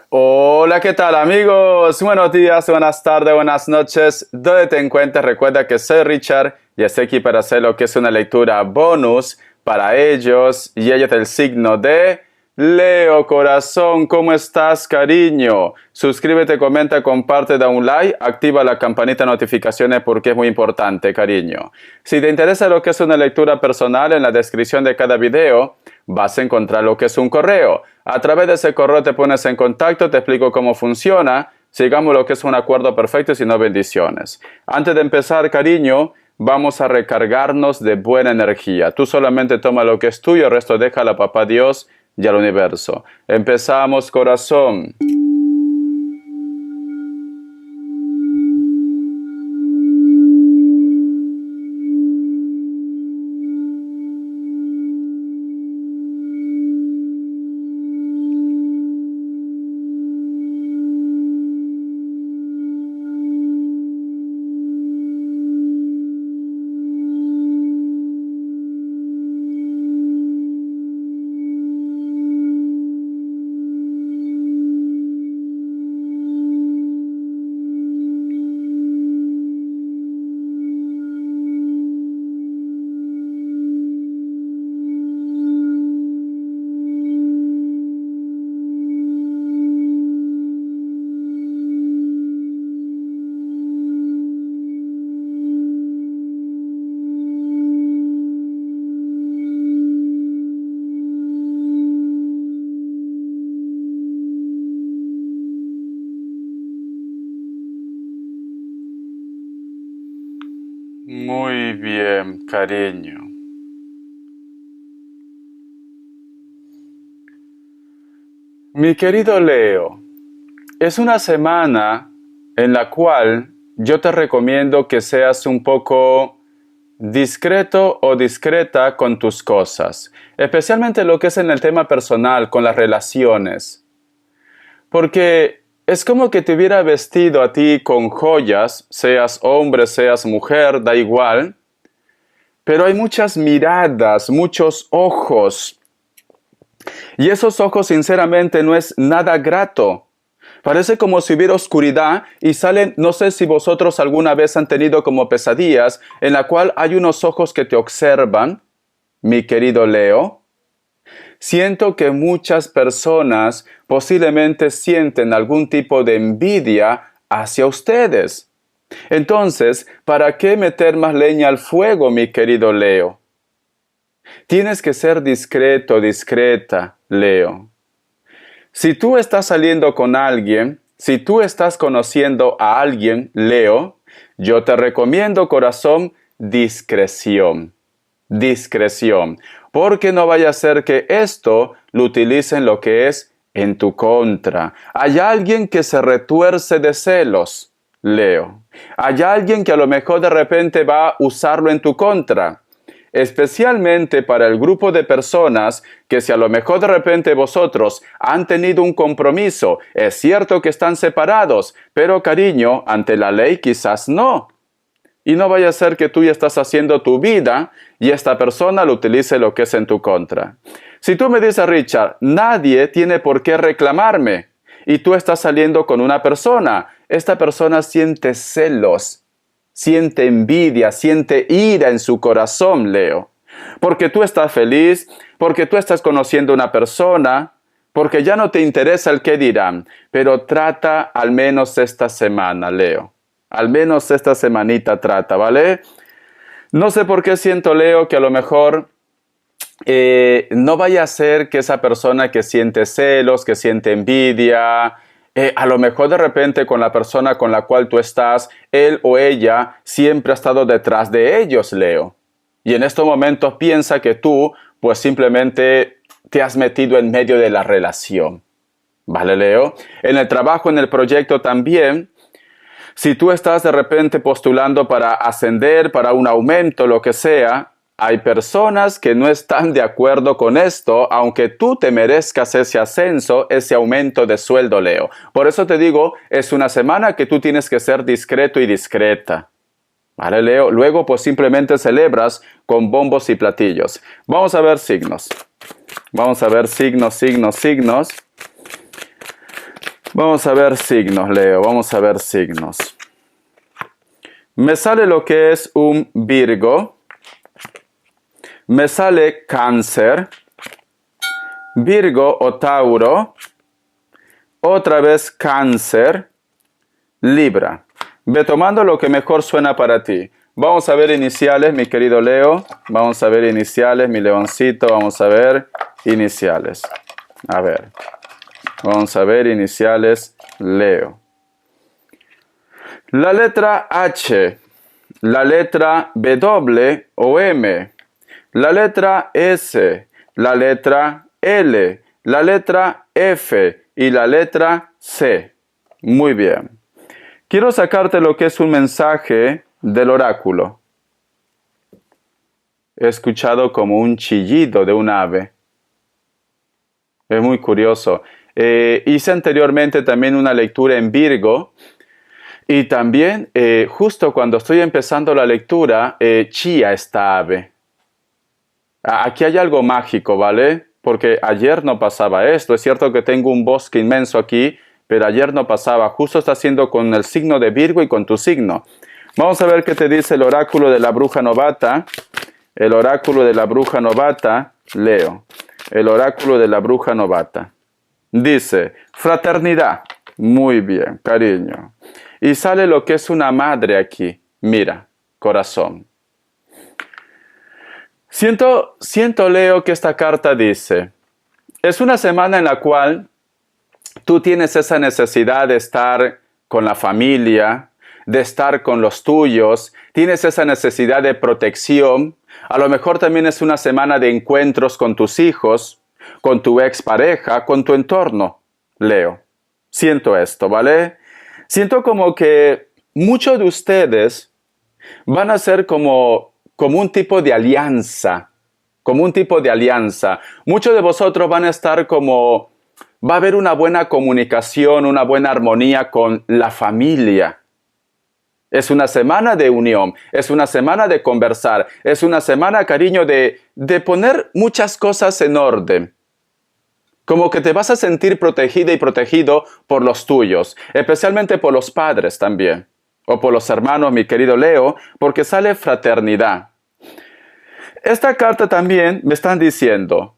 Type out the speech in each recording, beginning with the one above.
Hola, ¿qué tal amigos? Buenos días, buenas tardes, buenas noches. Donde te encuentres, recuerda que soy Richard y estoy aquí para hacer lo que es una lectura bonus para ellos y ellos del signo de Leo. Corazón, ¿cómo estás, cariño? Suscríbete, comenta, comparte, da un like, activa la campanita de notificaciones porque es muy importante, cariño. Si te interesa lo que es una lectura personal, en la descripción de cada video vas a encontrar lo que es un correo. A través de ese correo te pones en contacto, te explico cómo funciona. Sigamos lo que es un acuerdo perfecto y si no, bendiciones. Antes de empezar, cariño, vamos a recargarnos de buena energía. Tú solamente toma lo que es tuyo, el resto déjalo a Papá Dios y al universo. Empezamos, corazón. Muy bien, cariño. Mi querido Leo, es una semana en la cual yo te recomiendo que seas un poco discreto o discreta con tus cosas, especialmente lo que es en el tema personal, con las relaciones. Porque es como que te hubiera vestido a ti con joyas, seas hombre, seas mujer, da igual, pero hay muchas miradas, muchos ojos, y esos ojos sinceramente no es nada grato. Parece como si hubiera oscuridad y salen, no sé si vosotros alguna vez han tenido como pesadillas, en la cual hay unos ojos que te observan, mi querido Leo. Siento que muchas personas posiblemente sienten algún tipo de envidia hacia ustedes. Entonces, ¿para qué meter más leña al fuego, mi querido Leo? Tienes que ser discreto, discreta, Leo. Si tú estás saliendo con alguien, si tú estás conociendo a alguien, Leo, yo te recomiendo, corazón, discreción. Discreción. Porque no vaya a ser que esto lo utilicen lo que es en tu contra. Hay alguien que se retuerce de celos, Leo. Hay alguien que a lo mejor de repente va a usarlo en tu contra. Especialmente para el grupo de personas que si a lo mejor de repente vosotros han tenido un compromiso, es cierto que están separados, pero cariño, ante la ley quizás no. Y no vaya a ser que tú ya estás haciendo tu vida y esta persona lo utilice lo que es en tu contra. Si tú me dices, Richard, nadie tiene por qué reclamarme y tú estás saliendo con una persona, esta persona siente celos, siente envidia, siente ira en su corazón, Leo. Porque tú estás feliz, porque tú estás conociendo a una persona, porque ya no te interesa el qué dirán. Pero trata al menos esta semana, Leo. Al menos esta semanita trata, ¿vale? No sé por qué siento, Leo, que a lo mejor no vaya a ser que esa persona que siente celos, que siente envidia, a lo mejor de repente con la persona con la cual tú estás, él o ella siempre ha estado detrás de ellos, Leo. Y en estos momentos piensa que tú, pues simplemente te has metido en medio de la relación. ¿Vale, Leo? En el trabajo, en el proyecto también, si tú estás de repente postulando para ascender, para un aumento, lo que sea, hay personas que no están de acuerdo con esto, aunque tú te merezcas ese ascenso, ese aumento de sueldo, Leo. Por eso te digo, es una semana que tú tienes que ser discreto y discreta. ¿Vale, Leo? Luego, pues simplemente celebras con bombos y platillos. Vamos a ver signos. Vamos a ver signos. Vamos a ver signos, Leo. Vamos a ver signos. Me sale lo que es un Virgo. Me sale Cáncer. Virgo o Tauro. Otra vez Cáncer. Libra. Ve tomando lo que mejor suena para ti. Vamos a ver iniciales, mi querido Leo. Vamos a ver iniciales, mi leoncito. Vamos a ver iniciales. A ver. Vamos a ver iniciales, Leo. La letra H, la letra W o M, la letra S, la letra L, la letra F y la letra C. Muy bien. Quiero sacarte lo que es un mensaje del oráculo. He escuchado como un chillido de un ave. Es muy curioso. Hice anteriormente también una lectura en Virgo y también justo cuando estoy empezando la lectura chilla esta ave. Aquí hay algo mágico, ¿vale? Porque ayer no pasaba esto. Es cierto que tengo un bosque inmenso aquí, pero ayer no pasaba. Justo está haciendo con el signo de Virgo y con tu signo. Vamos a ver qué te dice el oráculo de la bruja novata. El oráculo de la bruja novata, Leo. El oráculo de la bruja novata. Dice, fraternidad. Muy bien, cariño. Y sale lo que es una madre aquí. Mira, corazón. Siento, Leo, que esta carta dice, es una semana en la cual tú tienes esa necesidad de estar con la familia, de estar con los tuyos, tienes esa necesidad de protección. A lo mejor también es una semana de encuentros con tus hijos, con tu expareja, con tu entorno, Leo. Siento esto, ¿vale? Siento como que muchos de ustedes van a ser como un tipo de alianza, Muchos de vosotros van a estar como, va a haber una buena comunicación, una buena armonía con la familia. Es una semana de unión, es una semana de conversar, es una semana, cariño, de poner muchas cosas en orden. Como que te vas a sentir protegida y protegido por los tuyos, especialmente por los padres también, o por los hermanos, mi querido Leo, porque sale fraternidad. Esta carta también me están diciendo,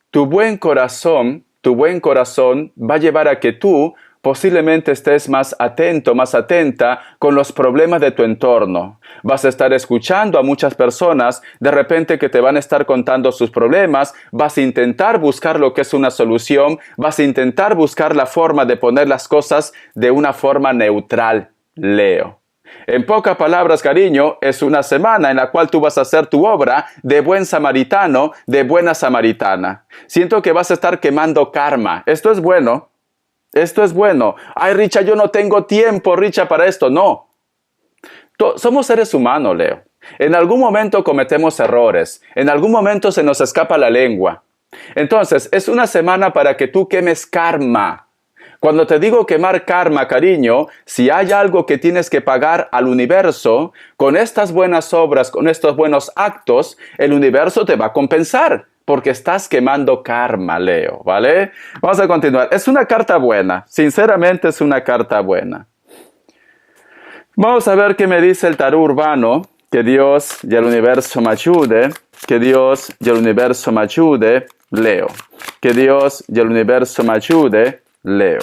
tu buen corazón va a llevar a que tú posiblemente estés más atento, más atenta con los problemas de tu entorno. Vas a estar escuchando a muchas personas de repente que te van a estar contando sus problemas, vas a intentar buscar lo que es una solución, vas a intentar buscar la forma de poner las cosas de una forma neutral, Leo. En pocas palabras, cariño, es una semana en la cual tú vas a hacer tu obra de buen samaritano, de buena samaritana. Siento que vas a estar quemando karma. Esto es bueno. Esto es bueno. Ay, Richa, yo no tengo tiempo, Richa, para esto. No. Somos seres humanos, Leo. En algún momento cometemos errores. En algún momento se nos escapa la lengua. Entonces, es una semana para que tú quemes karma. Cuando te digo quemar karma, cariño, si hay algo que tienes que pagar al universo, con estas buenas obras, con estos buenos actos, el universo te va a compensar, porque estás quemando karma, Leo, ¿vale? Vamos a continuar. Es una carta buena, sinceramente es una carta buena. Vamos a ver qué me dice el tarot urbano. Que Dios y el universo me ayude. Que Dios y el universo me ayude, Leo. Que Dios y el universo me ayude, Leo.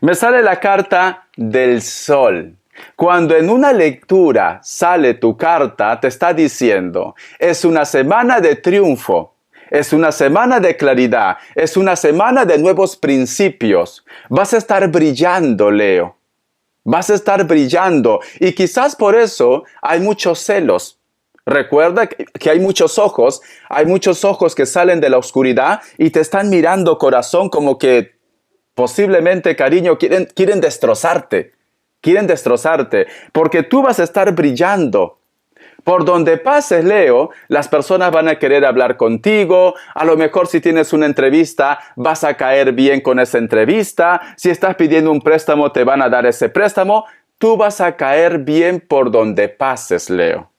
Me sale la carta del sol. Cuando en una lectura sale tu carta, te está diciendo, es una semana de triunfo, es una semana de claridad, es una semana de nuevos principios. Vas a estar brillando, Leo. Vas a estar brillando y quizás por eso hay muchos celos. Recuerda que hay muchos ojos que salen de la oscuridad y te están mirando, corazón, como que posiblemente, cariño, quieren destrozarte. Quieren destrozarte, porque tú vas a estar brillando. Por donde pases, Leo, las personas van a querer hablar contigo. A lo mejor si tienes una entrevista, vas a caer bien con esa entrevista. Si estás pidiendo un préstamo, te van a dar ese préstamo. Tú vas a caer bien por donde pases, Leo.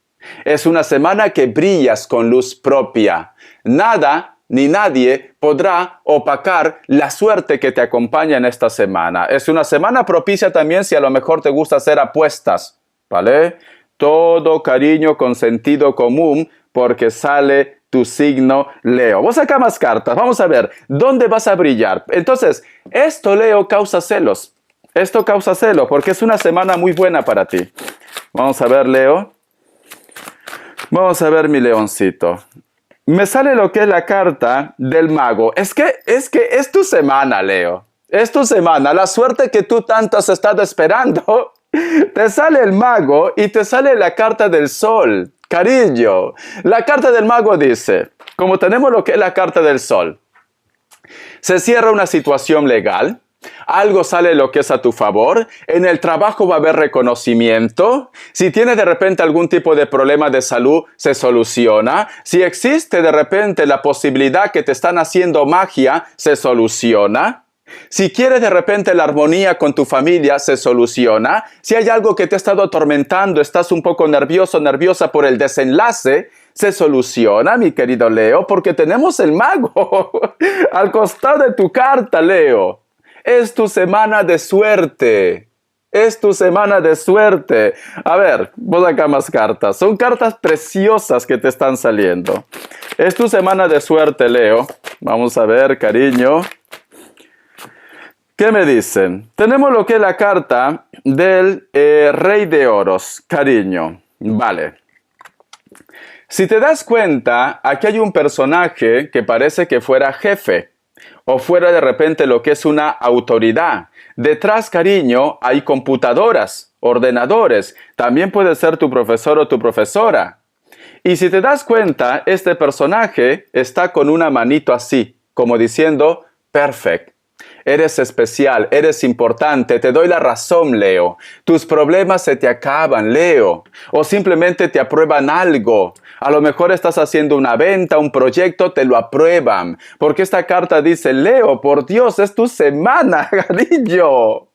Es una semana que brillas con luz propia. Nada ni nadie podrá opacar la suerte que te acompaña en esta semana. Es una semana propicia también si a lo mejor te gusta hacer apuestas, ¿vale? Todo cariño con sentido común porque sale tu signo Leo. Vos acá más cartas. Vamos a ver, ¿dónde vas a brillar? Entonces, esto, Leo, causa celos. Esto causa celos porque es una semana muy buena para ti. Vamos a ver, Leo. Vamos a ver, mi leoncito. Me sale lo que es la carta del mago. Es que es tu semana, Leo. Es tu semana. La suerte que tú tanto has estado esperando. Te sale el mago y te sale la carta del sol. Cariño, la carta del mago dice, como tenemos lo que es la carta del sol, se cierra una situación legal, algo sale lo que es a tu favor, en el trabajo va a haber reconocimiento, si tienes de repente algún tipo de problema de salud, se soluciona, si existe de repente la posibilidad que te están haciendo magia, se soluciona. Si quieres de repente la armonía con tu familia, se soluciona. Si hay algo que te ha estado atormentando, estás un poco nervioso, nerviosa por el desenlace, se soluciona, mi querido Leo, porque tenemos el mago al costado de tu carta, Leo. Es tu semana de suerte. Es tu semana de suerte. A ver, vos acá más cartas. Son cartas preciosas que te están saliendo. Es tu semana de suerte, Leo. Vamos a ver, cariño. ¿Qué me dicen? Tenemos lo que es la carta del Rey de Oros, cariño. Vale. Si te das cuenta, aquí hay un personaje que parece que fuera jefe o fuera de repente lo que es una autoridad. Detrás, cariño, hay computadoras, ordenadores. También puede ser tu profesor o tu profesora. Y si te das cuenta, este personaje está con una manito así, como diciendo, perfect. Eres especial, eres importante, te doy la razón, Leo. Tus problemas se te acaban, Leo. O simplemente te aprueban algo. A lo mejor estás haciendo una venta, un proyecto, te lo aprueban. Porque esta carta dice, Leo, por Dios, es tu semana, cariño.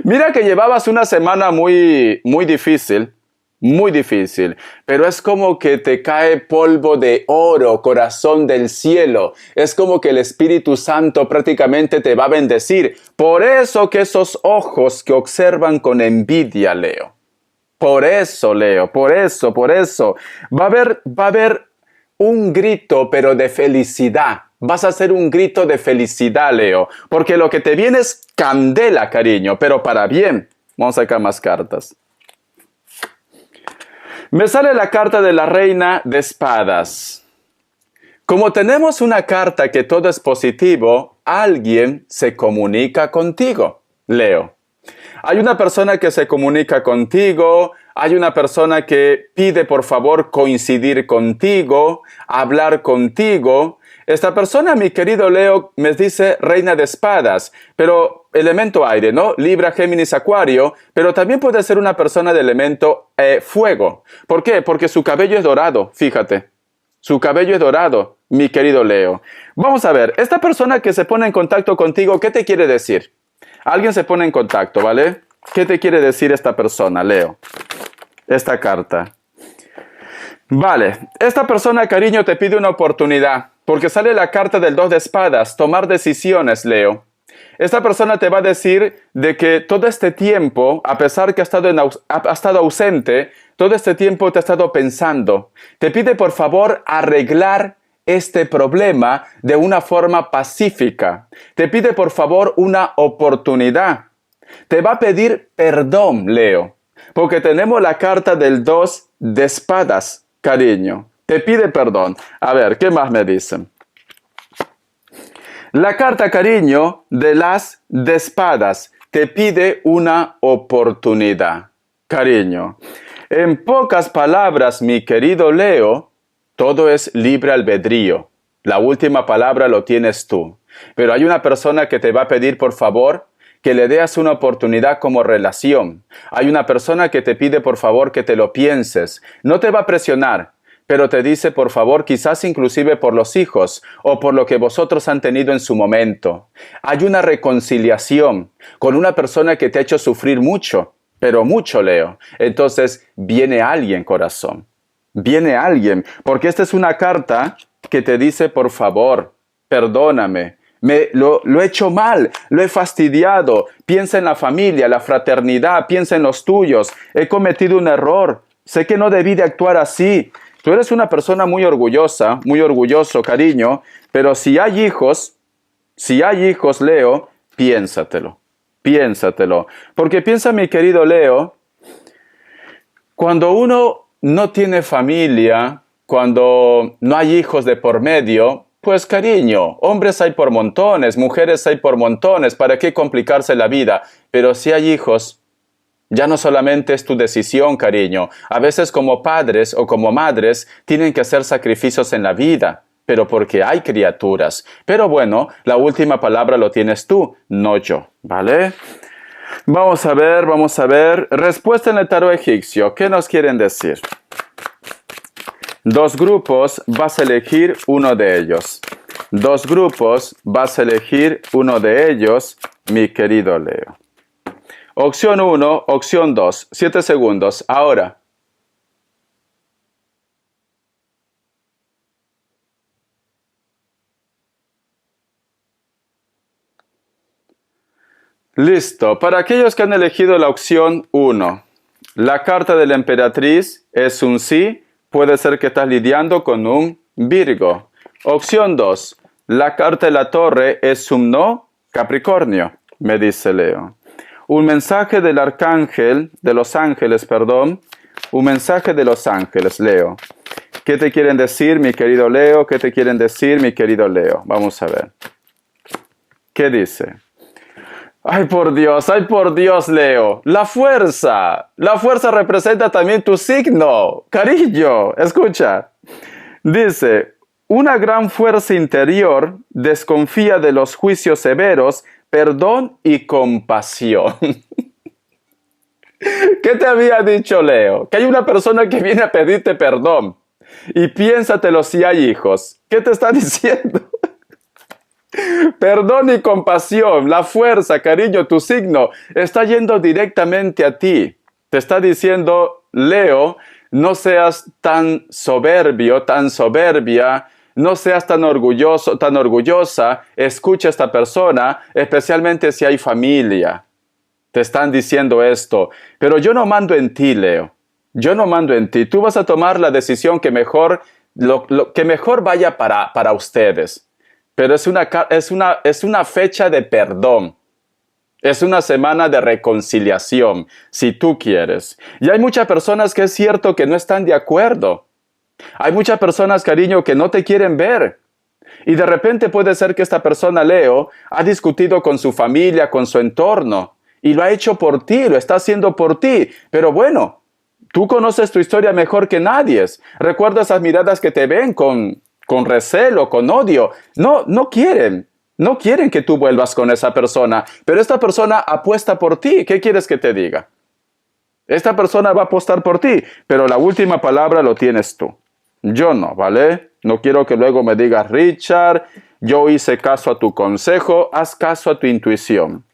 Mira que llevabas una semana muy difícil. Muy difícil, pero es como que te cae polvo de oro, corazón del cielo. Es como que el Espíritu Santo prácticamente te va a bendecir. Por eso que esos ojos que observan con envidia, Leo. Por eso, Leo, por eso. Va a haber un grito, pero de felicidad. Vas a hacer un grito de felicidad, Leo, porque lo que te viene es candela, cariño, pero para bien. Vamos a sacar más cartas. Me sale la carta de la Reina de Espadas. Como tenemos una carta que todo es positivo, alguien se comunica contigo, Leo. Hay una persona que se comunica contigo, hay una persona que pide por favor coincidir contigo, hablar contigo. Esta persona, mi querido Leo, me dice Reina de Espadas, pero elemento aire, ¿no? Libra, Géminis, Acuario, pero también puede ser una persona de elemento fuego. ¿Por qué? Porque su cabello es dorado, fíjate. Su cabello es dorado, mi querido Leo. Vamos a ver, esta persona que se pone en contacto contigo, ¿qué te quiere decir? Alguien se pone en contacto, ¿vale? ¿Qué te quiere decir esta persona, Leo? Esta carta. Vale, esta persona, cariño, te pide una oportunidad, porque sale la carta del 2 de espadas, tomar decisiones, Leo. Esta persona te va a decir de que todo este tiempo, a pesar que ha estado ausente, todo este tiempo te ha estado pensando. Te pide por favor arreglar este problema de una forma pacífica. Te pide por favor una oportunidad. Te va a pedir perdón, Leo, porque tenemos la carta del 2 de espadas, cariño. Te pide perdón. A ver, ¿qué más me dicen? La carta, cariño, de las de espadas te pide una oportunidad, cariño. En pocas palabras, mi querido Leo, todo es libre albedrío. La última palabra lo tienes tú. Pero hay una persona que te va a pedir, por favor, que le des una oportunidad como relación. Hay una persona que te pide, por favor, que te lo pienses. No te va a presionar, pero te dice, por favor, quizás inclusive por los hijos o por lo que vosotros han tenido en su momento. Hay una reconciliación con una persona que te ha hecho sufrir mucho, pero mucho, Leo. Entonces, viene alguien, corazón. Viene alguien, porque esta es una carta que te dice, por favor, perdóname, lo he hecho mal, lo he fastidiado, piensa en la familia, la fraternidad, piensa en los tuyos, he cometido un error, sé que no debí de actuar así. Tú eres una persona muy orgullosa, muy orgulloso, cariño, pero si hay hijos, Leo, piénsatelo, piénsatelo. Porque piensa, mi querido Leo, cuando uno no tiene familia, cuando no hay hijos de por medio, pues cariño, hombres hay por montones, mujeres hay por montones, ¿para qué complicarse la vida? Pero si hay hijos, ya no solamente es tu decisión, cariño. A veces como padres o como madres tienen que hacer sacrificios en la vida, pero porque hay criaturas. Pero bueno, la última palabra lo tienes tú, no yo, ¿vale? Vamos a ver. Respuesta en el tarot egipcio. ¿Qué nos quieren decir? Dos grupos, vas a elegir uno de ellos. Dos grupos, vas a elegir uno de ellos, mi querido Leo. Opción 1, opción 2. 7 segundos. Ahora. Listo. Para aquellos que han elegido la opción 1, la carta de la emperatriz es un sí. Puede ser que estás lidiando con un Virgo. Opción 2, la carta de la torre es un no, Capricornio, me dice Leo. Un mensaje del arcángel, de los ángeles, perdón. Un mensaje de los ángeles, Leo. ¿Qué te quieren decir, mi querido Leo? ¿Qué te quieren decir, mi querido Leo? Vamos a ver. ¿Qué dice? Ay, por Dios, Leo. La fuerza representa también tu signo. Cariño, escucha. Dice, una gran fuerza interior desconfía de los juicios severos, perdón y compasión. ¿Qué te había dicho, Leo? Que hay una persona que viene a pedirte perdón. Y piénsatelo si hay hijos. ¿Qué te está diciendo? Perdón y compasión, la fuerza, cariño, tu signo, está yendo directamente a ti. Te está diciendo, Leo, no seas tan soberbio, tan soberbia, no seas tan orgulloso, tan orgullosa. Escucha a esta persona, especialmente si hay familia. Te están diciendo esto. Pero yo no mando en ti, Leo. Yo no mando en ti. Tú vas a tomar la decisión que mejor, que mejor vaya para ustedes. Pero es una fecha de perdón. Es una semana de reconciliación, si tú quieres. Y hay muchas personas que es cierto que no están de acuerdo. Hay muchas personas, cariño, que no te quieren ver. Y de repente puede ser que esta persona, Leo, ha discutido con su familia, con su entorno. Y lo ha hecho por ti, lo está haciendo por ti. Pero bueno, tú conoces tu historia mejor que nadie. Recuerda esas miradas que te ven con recelo, con odio. No quieren que tú vuelvas con esa persona, pero esta persona apuesta por ti. ¿Qué quieres que te diga? Esta persona va a apostar por ti, pero la última palabra lo tienes tú. Yo no, ¿vale? No quiero que luego me digas, Richard, yo hice caso a tu consejo, haz caso a tu intuición.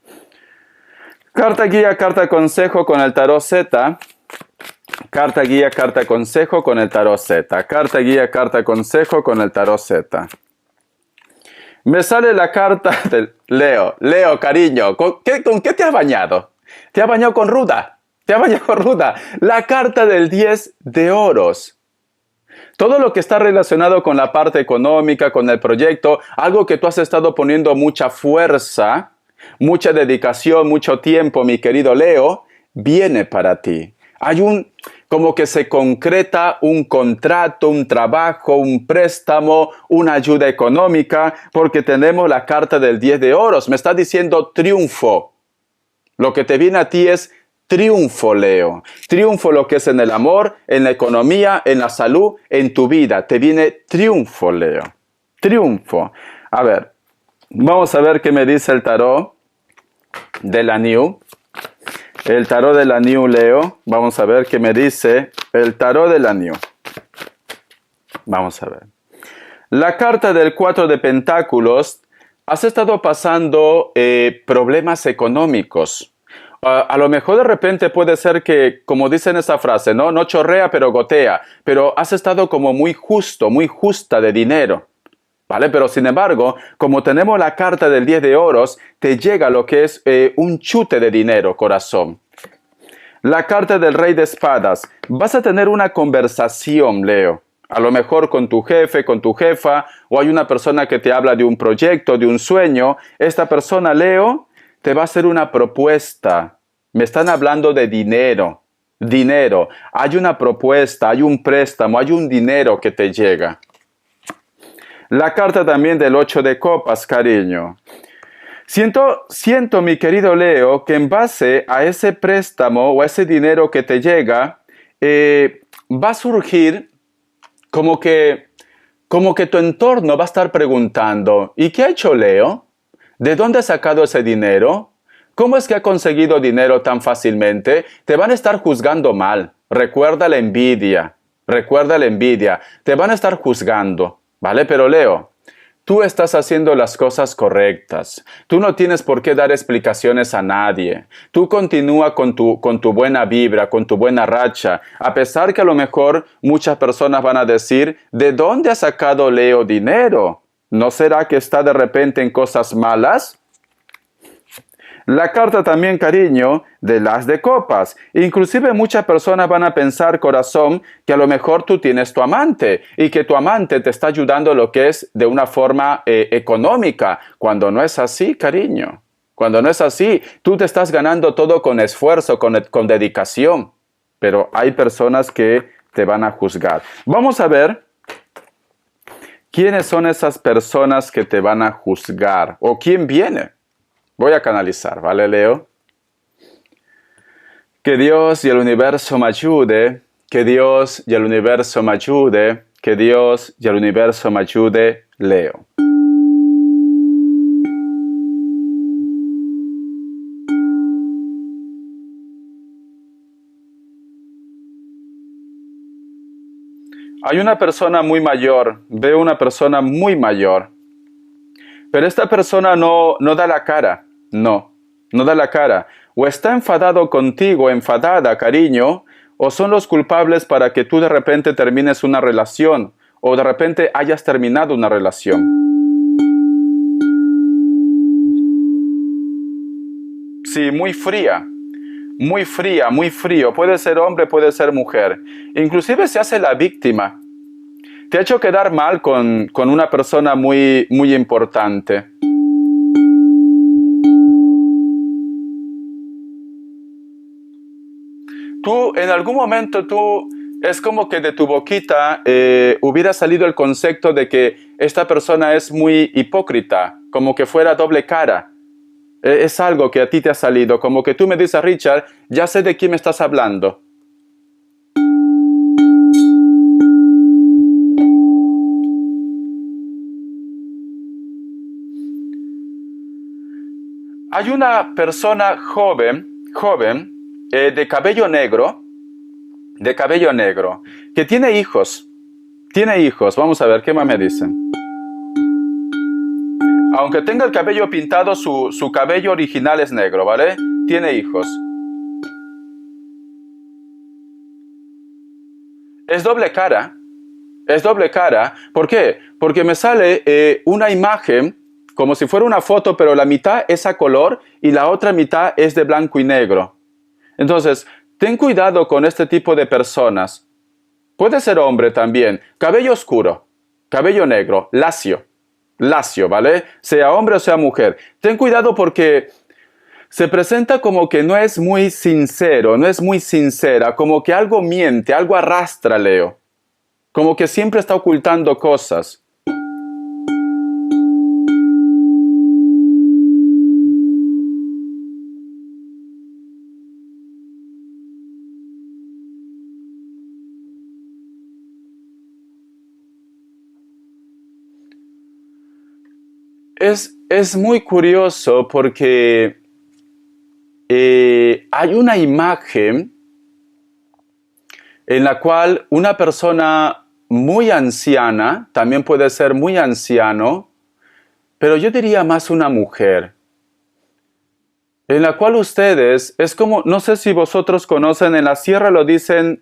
Carta guía, carta consejo con el tarot Z. Carta guía, carta consejo con el tarot Z. Carta guía, carta consejo con el tarot Z. Me sale la carta de Leo. Leo, cariño, ¿con qué te has bañado? ¿Te has bañado con ruda? ¿Te has bañado con ruda? La carta del 10 de oros. Todo lo que está relacionado con la parte económica, con el proyecto, algo que tú has estado poniendo mucha fuerza, mucha dedicación, mucho tiempo, mi querido Leo, viene para ti. Hay como que se concreta un contrato, un trabajo, un préstamo, una ayuda económica, porque tenemos la carta del 10 de oros. Me está diciendo triunfo. Lo que te viene a ti es triunfo, Leo. Triunfo lo que es en el amor, en la economía, en la salud, en tu vida. Te viene triunfo, Leo. Triunfo. A ver, vamos a ver qué me dice el tarot de la New. El tarot de la New, Leo. Vamos a ver qué me dice el tarot de la New. Vamos a ver. La carta del 4 de pentáculos. Has estado pasando problemas económicos. A lo mejor de repente puede ser que, como dicen esa frase, ¿no? No chorrea, pero gotea. Pero has estado como muy justo, muy justa de dinero. ¿Vale? Pero sin embargo, como tenemos la carta del 10 de oros, te llega lo que es un chute de dinero, corazón. La carta del rey de espadas. Vas a tener una conversación, Leo. A lo mejor con tu jefe, con tu jefa, o hay una persona que te habla de un proyecto, de un sueño. Esta persona, Leo, te va a hacer una propuesta. Me están hablando de dinero. Dinero. Hay una propuesta, hay un préstamo, hay un dinero que te llega. La carta también del 8 de copas, cariño. Siento, mi querido Leo, que en base a ese préstamo o a ese dinero que te llega, va a surgir como que tu entorno va a estar preguntando, ¿y qué ha hecho Leo? ¿De dónde ha sacado ese dinero? ¿Cómo es que ha conseguido dinero tan fácilmente? Te van a estar juzgando mal. Recuerda la envidia. Te van a estar juzgando. ¿Vale? Pero Leo, tú estás haciendo las cosas correctas. Tú no tienes por qué dar explicaciones a nadie. Tú continúa con tu buena vibra, con tu buena racha. A pesar que a lo mejor muchas personas van a decir, ¿de dónde ha sacado Leo dinero? ¿No será que está de repente en cosas malas? La carta también, cariño, del as de copas. Inclusive muchas personas van a pensar, corazón, que a lo mejor tú tienes tu amante y que tu amante te está ayudando lo que es de una forma económica, cuando no es así, cariño. Cuando no es así, tú te estás ganando todo con esfuerzo, con dedicación. Pero hay personas que te van a juzgar. Vamos a ver quiénes son esas personas que te van a juzgar o quién viene. Voy a canalizar, ¿vale, Leo? Que Dios y el universo me ayude, que Dios y el universo me ayude, que Dios y el universo me ayude, Leo. Hay una persona muy mayor, veo una persona muy mayor, pero esta persona no da la cara, no da la cara. O está enfadado contigo, enfadada, cariño, o son los culpables para que tú de repente termines una relación, o de repente hayas terminado una relación. Sí, muy fría, muy frío. Puede ser hombre, puede ser mujer. Inclusive se hace la víctima. Te ha hecho quedar mal con una persona muy importante. Tú, en algún momento, es como que de tu boquita hubiera salido el concepto de que esta persona es muy hipócrita, como que fuera doble cara. Es algo que a ti te ha salido, como que tú me dices, Richard, ya sé de quién me estás hablando. Hay una persona joven, de cabello negro, que tiene hijos. Vamos a ver, ¿qué más me dicen? Aunque tenga el cabello pintado, su cabello original es negro, ¿vale? Tiene hijos. Es doble cara. ¿Por qué? Porque me sale una imagen como si fuera una foto, pero la mitad es a color y la otra mitad es de blanco y negro. Entonces, ten cuidado con este tipo de personas. Puede ser hombre también, cabello oscuro, cabello negro, lacio, ¿vale? Sea hombre o sea mujer. Ten cuidado porque se presenta como que no es muy sincero, no es muy sincera, como que algo miente, algo arrastra, Leo. Como que siempre está ocultando cosas. Es muy curioso porque hay una imagen en la cual una persona muy anciana, también puede ser muy anciano, pero yo diría más una mujer. en la cual ustedes, es como, no sé si vosotros conocen, en la sierra lo dicen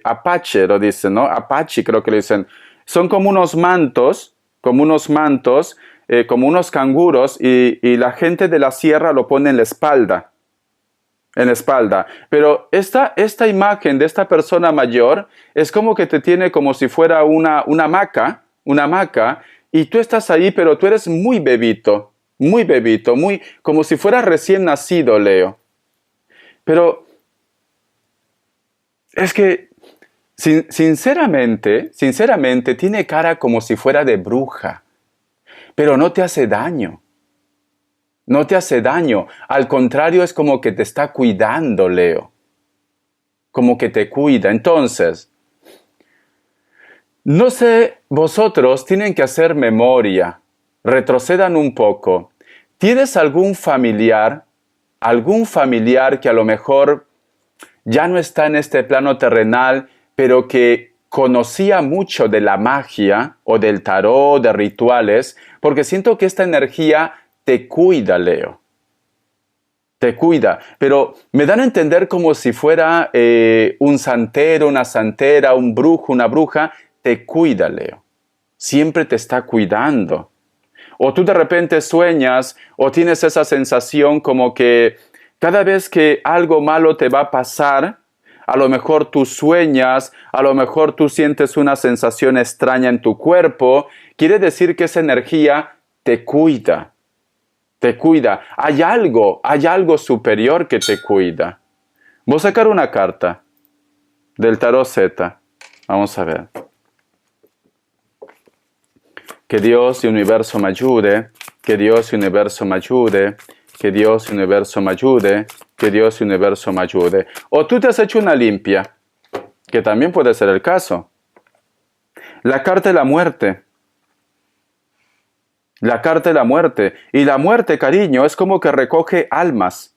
Apache, lo dicen, ¿no? Apache creo que lo dicen. Son como unos mantos, como unos canguros, y la gente de la sierra lo pone en la espalda. En la espalda. Pero esta imagen de esta persona mayor es como que te tiene como si fuera una hamaca, y tú estás ahí, pero tú eres muy bebito, muy, como si fueras recién nacido, Leo. Pero es que, sinceramente, tiene cara como si fuera de bruja, pero no te hace daño. No te hace daño. Al contrario, es como que te está cuidando, Leo. Como que te cuida. Entonces, no sé, vosotros tienen que hacer memoria. Retrocedan un poco. ¿Tienes algún familiar que a lo mejor ya no está en este plano terrenal, pero que conocía mucho de la magia o del tarot, de rituales? Porque siento que esta energía te cuida, Leo. Te cuida, pero me dan a entender como si fuera un santero, una santera, un brujo, una bruja. Te cuida, Leo. Siempre te está cuidando. O tú de repente sueñas o tienes esa sensación como que cada vez que algo malo te va a pasar, a lo mejor tú sueñas, a lo mejor tú sientes una sensación extraña en tu cuerpo, quiere decir que esa energía te cuida. Te cuida. Hay algo superior que te cuida. Voy a sacar una carta del tarot Z. Vamos a ver. Que Dios y el universo me ayude. Que Dios y el universo me ayude. Que Dios y el universo me ayude. Que Dios y el universo me ayude. O tú te has hecho una limpia, que también puede ser el caso. La carta de la muerte. La carta de la muerte. Y la muerte, cariño, es como que recoge almas.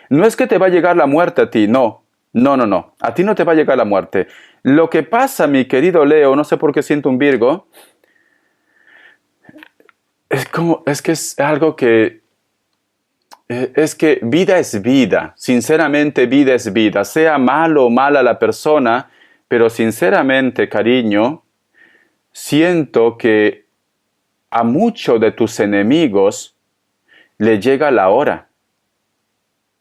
No es que te va a llegar la muerte a ti, no. No. A ti no te va a llegar la muerte. Lo que pasa, mi querido Leo, no sé por qué siento un Virgo, es que es algo que, es que vida es vida. Sinceramente, vida es vida. Sea malo o mala la persona, pero sinceramente, cariño, siento que a muchos de tus enemigos le llega la hora.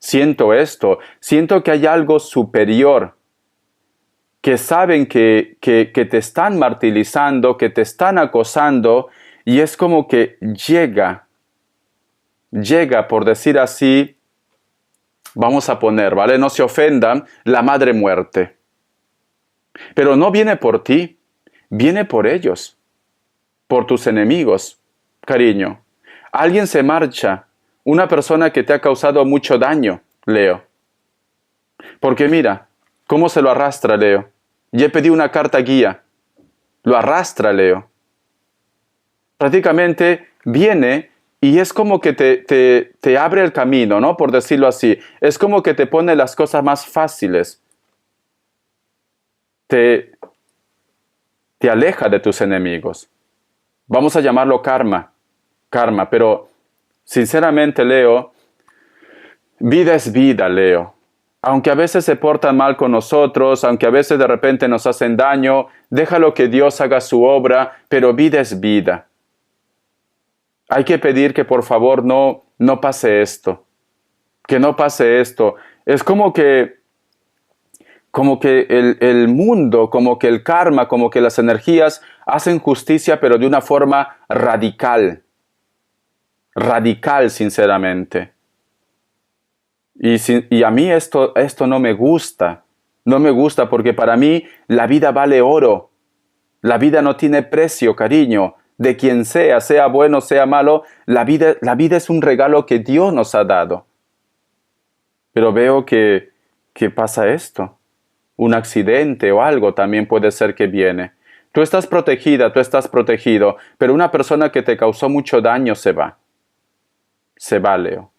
Siento esto, siento que hay algo superior, que saben que te están martirizando, que te están acosando, y es como que llega, por decir así, vamos a poner, ¿vale? No se ofendan, la madre muerte. Pero no viene por ti, viene por ellos, por tus enemigos, cariño. Alguien se marcha, una persona que te ha causado mucho daño, Leo. Porque mira, ¿cómo se lo arrastra, Leo? Ya he pedido una carta guía. Lo arrastra, Leo. Prácticamente viene y es como que te abre el camino, ¿no? Por decirlo así. Es como que te pone las cosas más fáciles. Te aleja de tus enemigos. Vamos a llamarlo karma, pero sinceramente, Leo, vida es vida, Leo. Aunque a veces se portan mal con nosotros, aunque a veces de repente nos hacen daño, déjalo que Dios haga su obra, pero vida es vida. Hay que pedir que por favor no pase esto, que no pase esto. Es como que el mundo, como que el karma, como que las energías hacen justicia, pero de una forma radical, sinceramente. Y a mí esto no me gusta, porque para mí la vida vale oro, la vida no tiene precio, cariño, de quien sea bueno, sea malo, la vida es un regalo que Dios nos ha dado. Pero veo que pasa esto, un accidente o algo también puede ser que viene. Tú estás protegida, tú estás protegido, pero una persona que te causó mucho daño se va, Leo.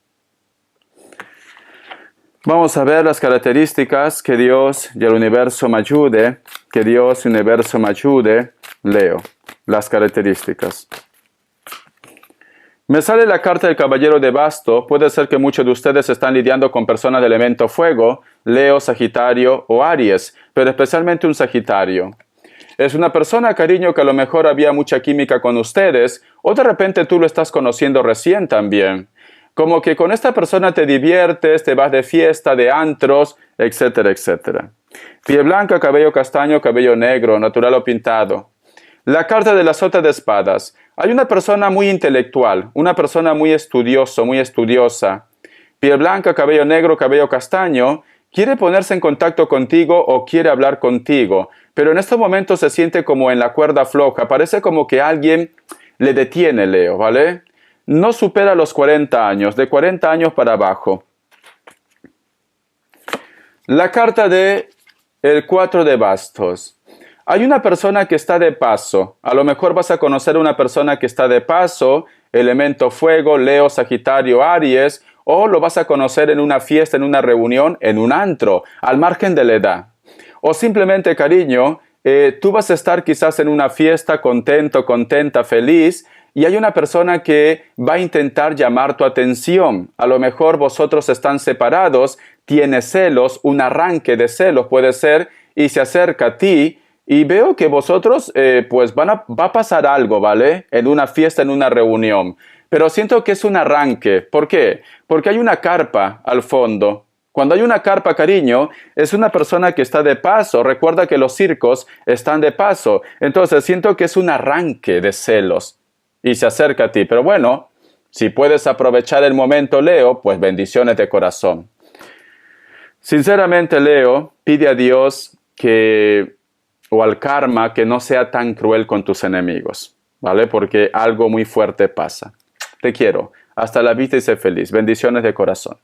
Vamos a ver las características. Que Dios y el universo me ayude. Que Dios y el universo me ayude. Leo las características. Me sale la carta del caballero de basto. Puede ser que muchos de ustedes están lidiando con personas de elemento fuego, Leo, Sagitario o Aries, pero especialmente un Sagitario. Es una persona, cariño, que a lo mejor había mucha química con ustedes, o de repente tú lo estás conociendo recién también. Como que con esta persona te diviertes, te vas de fiesta, de antros, etcétera, etcétera. Piel blanca, cabello castaño, cabello negro, natural o pintado. La carta de la sota de espadas. Hay una persona muy intelectual, una persona muy estudioso, muy estudiosa. Piel blanca, cabello negro, cabello castaño. Quiere ponerse en contacto contigo o quiere hablar contigo, pero en estos momentos se siente como en la cuerda floja. Parece como que alguien le detiene, Leo, ¿vale? No supera los 40 años, de 40 años para abajo. La carta de el 4 de bastos. Hay una persona que está de paso. A lo mejor vas a conocer a una persona que está de paso, elemento fuego, Leo, Sagitario, Aries, o lo vas a conocer en una fiesta, en una reunión, en un antro, al margen de la edad. O simplemente, cariño, tú vas a estar quizás en una fiesta contento, contenta, feliz, y hay una persona que va a intentar llamar tu atención. A lo mejor vosotros están separados, tiene celos, un arranque de celos puede ser, y se acerca a ti, y veo que vosotros, pues va a pasar algo, ¿vale? En una fiesta, en una reunión. Pero siento que es un arranque. ¿Por qué? Porque hay una carpa al fondo. Cuando hay una carpa, cariño, es una persona que está de paso. Recuerda que los circos están de paso. Entonces siento que es un arranque de celos. Y se acerca a ti. Pero bueno, si puedes aprovechar el momento, Leo, pues bendiciones de corazón. Sinceramente, Leo, pide a Dios o al karma que no sea tan cruel con tus enemigos, ¿vale? Porque algo muy fuerte pasa. Te quiero. Hasta la vista y sé feliz. Bendiciones de corazón.